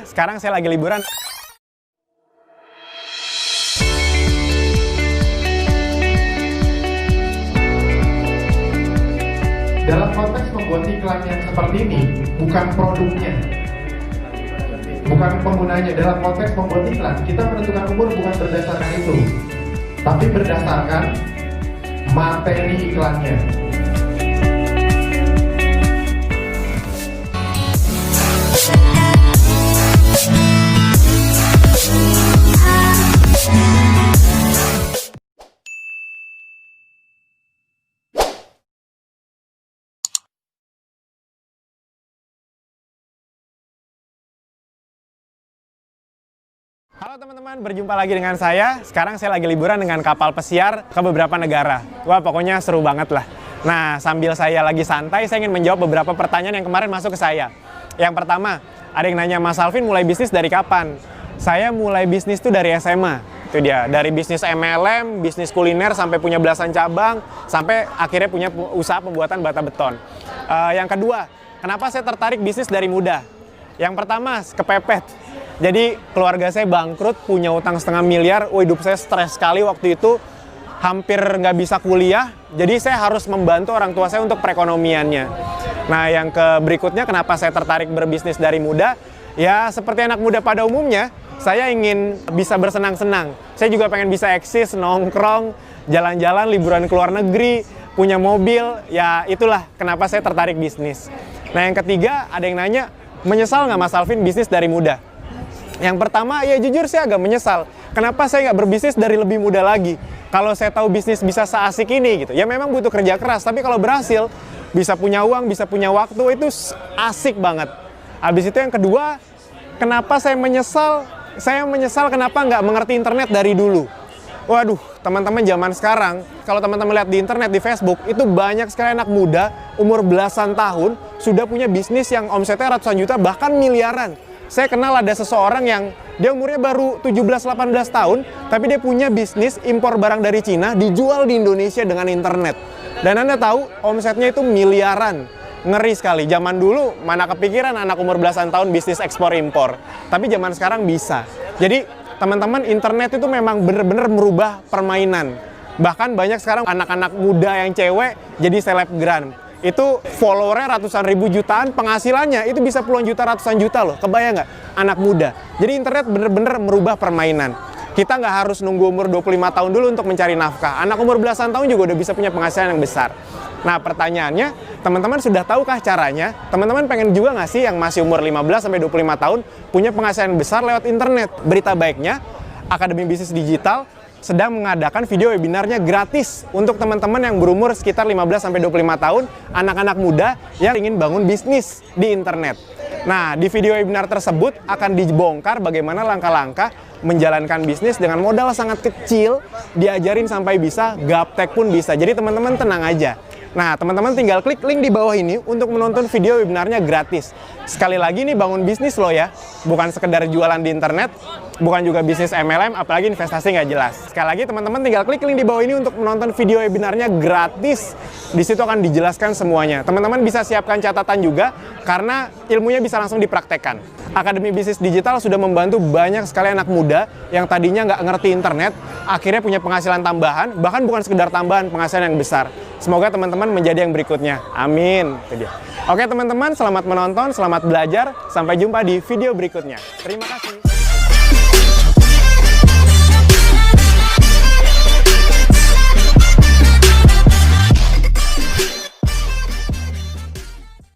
Sekarang saya lagi liburan. Dalam konteks membuat iklan yang seperti ini, bukan produknya, bukan penggunanya. Dalam konteks membuat iklan, kita menentukan umur bukan berdasarkan itu, tapi berdasarkan materi iklannya. Halo teman-teman, berjumpa lagi dengan saya. Sekarang saya lagi liburan dengan kapal pesiar ke beberapa negara. Wah, pokoknya seru banget lah. Nah, sambil saya lagi santai, saya ingin menjawab beberapa pertanyaan yang kemarin masuk ke saya. Yang pertama, ada yang nanya, Mas Alvin mulai bisnis dari kapan? Saya mulai bisnis tuh dari SMA. Itu dia, dari bisnis MLM, bisnis kuliner, sampai punya belasan cabang, sampai akhirnya punya usaha pembuatan bata beton. Yang kedua, kenapa saya tertarik bisnis dari muda? Yang pertama, kepepet. Jadi keluarga saya bangkrut, punya utang 500 miliar. Hidup saya stres sekali waktu itu, hampir nggak bisa kuliah. Jadi saya harus membantu orang tua saya untuk perekonomiannya. Nah, yang berikutnya kenapa saya tertarik berbisnis dari muda? Ya seperti anak muda pada umumnya, saya ingin bisa bersenang-senang. Saya juga pengen bisa eksis, nongkrong, jalan-jalan, liburan ke luar negeri, punya mobil. Ya itulah kenapa saya tertarik bisnis. Nah, yang ketiga ada yang nanya, menyesal nggak Mas Alvin bisnis dari muda? Yang pertama, ya jujur saya agak menyesal. Kenapa saya nggak berbisnis dari lebih muda lagi? Kalau saya tahu bisnis bisa seasik ini gitu. Ya memang butuh kerja keras, tapi kalau berhasil, bisa punya uang, bisa punya waktu, itu asik banget. Habis itu yang kedua, kenapa saya menyesal? Saya menyesal kenapa nggak mengerti internet dari dulu. Waduh, teman-teman zaman sekarang, kalau teman-teman lihat di internet, di Facebook, itu banyak sekali anak muda, umur belasan tahun, sudah punya bisnis yang omsetnya ratusan juta, bahkan miliaran. Saya kenal ada seseorang yang dia umurnya baru 17-18 tahun, tapi dia punya bisnis impor barang dari Cina, dijual di Indonesia dengan internet. Dan Anda tahu, omsetnya itu miliaran. Ngeri sekali. Zaman dulu, mana kepikiran anak umur belasan tahun bisnis ekspor-impor. Tapi zaman sekarang bisa. Jadi, teman-teman, internet itu memang benar-benar merubah permainan. Bahkan banyak sekarang anak-anak muda yang cewek jadi selebgram. Itu followernya ratusan ribu jutaan, penghasilannya itu bisa puluhan juta, ratusan juta loh. Kebayang nggak? Anak muda. Jadi internet bener-bener merubah permainan. Kita nggak harus nunggu umur 25 tahun dulu untuk mencari nafkah. Anak umur belasan tahun juga udah bisa punya penghasilan yang besar. Nah, pertanyaannya, teman-teman sudah tahukah caranya? Teman-teman pengen juga nggak sih yang masih umur 15 sampai 25 tahun punya penghasilan besar lewat internet? Berita baiknya, Akademi Bisnis Digital sedang mengadakan video webinarnya gratis untuk teman-teman yang berumur sekitar 15-25 tahun, anak-anak muda yang ingin bangun bisnis di internet. Nah, di video webinar tersebut akan dibongkar bagaimana langkah-langkah menjalankan bisnis dengan modal sangat kecil, diajarin sampai bisa, gaptek pun bisa. Jadi teman-teman tenang aja. Nah, teman-teman tinggal klik link di bawah ini untuk menonton video webinarnya gratis. Sekali lagi nih, bangun bisnis loh ya, bukan sekedar jualan di internet, bukan juga bisnis MLM, apalagi investasi nggak jelas. Sekali lagi teman-teman tinggal klik link di bawah ini untuk menonton video webinarnya gratis. Di situ akan dijelaskan semuanya. Teman-teman bisa siapkan catatan juga, karena ilmunya bisa langsung dipraktekkan. Akademi Bisnis Digital sudah membantu banyak sekali anak muda yang tadinya nggak ngerti internet, akhirnya punya penghasilan tambahan, bahkan bukan sekedar tambahan, penghasilan yang besar. Semoga teman-teman menjadi yang berikutnya. Amin. Itu dia. Oke teman-teman, selamat menonton, selamat belajar. Sampai jumpa di video berikutnya. Terima kasih.